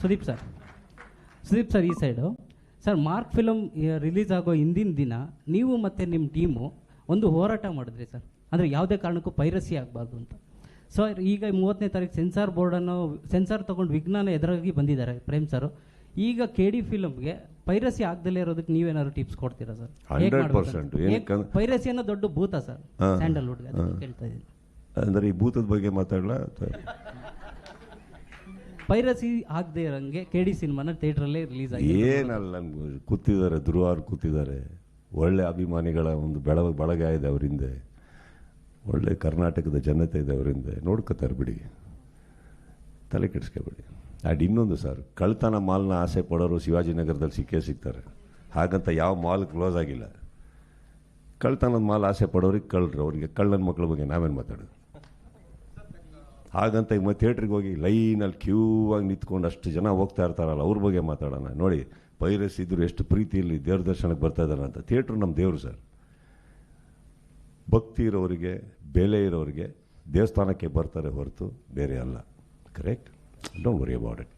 Sudeep sir ಈ side sir, mark film release ಆಗೋ ಹಿಂದಿನ ದಿನ ನೀವು ಮತ್ತು ನಿಮ್ಮ ಟೀಮು ಒಂದು ಹೋರಾಟ ಮಾಡಿದ್ರಿ ಸರ್. ಅಂದರೆ ಯಾವುದೇ ಕಾರಣಕ್ಕೂ ಪೈರಸಿ ಆಗಬಾರ್ದು ಅಂತ. ಸೊ ಈಗ 30ನೇ ತಾರೀಕು ಸೆನ್ಸಾರ್ ತೊಗೊಂಡು ವಿಜ್ಞಾನ ಎದುರಾಗಿ ಬಂದಿದ್ದಾರೆ ಪ್ರೇಮ್ ಸರ್. ಈಗ KD ಫಿಲಮ್ಗೆ ಪೈರಸಿ ಆಗದಲ್ಲೇ ಇರೋದಕ್ಕೆ ನೀವೇನಾದ್ರು ಟಿಪ್ಸ್ ಕೊಡ್ತೀರಾ ಸರ್? 100%. ಪೈರಸಿ ಅನ್ನೋ ದೊಡ್ಡ ಭೂತ ಸರ್ ಸ್ಯಾಂಡಲ್ವುಡ್ಗೆ, ಕೇಳ್ತಾ ಇದ್ದೀನಿ. ಅಂದರೆ ಈ ಭೂತದ ಬಗ್ಗೆ ಮಾತಾಡಲ್ಲ. ಪೈರಸಿ ಆಗದೆ ಇರೋಂಗೆ KD ಸಿನಿಮಾನ ಥಿಯೇಟ್ರಲ್ಲೇ ರಿಲೀಸ್ ಆಗಿ ಏನಲ್ಲ, ಕೂತಿದ್ದಾರೆ ಧ್ರುವಾರ್ ಕೂತಿದ್ದಾರೆ, ಒಳ್ಳೆ ಅಭಿಮಾನಿಗಳ ಒಂದು ಬಳಗ ಇದೆ ಅವರಿಂದ, ಒಳ್ಳೆ ಕರ್ನಾಟಕದ ಜನತೆ ಇದೆ ಅವರಿಂದ, ನೋಡ್ಕೋತಾರೆ ಬಿಡಿ, ತಲೆ ಕೆಡಿಸ್ಕೊಬೇಡಿ. ಆ್ಯಂಡ್ ಇನ್ನೊಂದು ಸರ್, ಕಳ್ತನ ಮಾಲ್ನ ಆಸೆ ಪಡೋರು ಶಿವಾಜಿನಗರದಲ್ಲಿ ಸಿಗ್ತಾರೆ. ಹಾಗಂತ ಯಾವ ಮಾಲ್ ಕ್ಲೋಸ್ ಆಗಿಲ್ಲ. ಕಳ್ತನದ ಮಾಲ್ ಆಸೆ ಪಡೋರಿಗೆ ಕಳ್ಳರು, ಅವರಿಗೆ ಕಳ್ಳನ ಮಕ್ಕಳ ಬಗ್ಗೆ ನಾವೇನು ಮಾತಾಡೋದು? ಹಾಗಂತ ಈಗ ಥಿಯೇಟ್ರಿಗೆ ಹೋಗಿ ಲೈನಲ್ಲಿ ಕ್ಯೂ ಆಗಿ ನಿಂತ್ಕೊಂಡು ಅಷ್ಟು ಜನ ಹೋಗ್ತಾ ಇರ್ತಾರಲ್ಲ, ಅವ್ರ ಬಗ್ಗೆ ಮಾತಾಡೋಣ. ನೋಡಿ, ಪೈರಸಿ ಇದ್ರು ಎಷ್ಟು ಪ್ರೀತಿಯಲ್ಲಿ ದೇವ್ರ ದರ್ಶನಕ್ಕೆ ಬರ್ತಾ ಇದ್ದಾರೆ ಅಂತ. ಥಿಯೇಟ್ರು ನಮ್ಮ ದೇವರು ಸರ್. ಭಕ್ತಿ ಇರೋರಿಗೆ, ಬೆಲೆ ಇರೋರಿಗೆ ದೇವಸ್ಥಾನಕ್ಕೆ ಬರ್ತಾರೆ ಹೊರತು ಬೇರೆ ಅಲ್ಲ. Correct? Don't worry about it.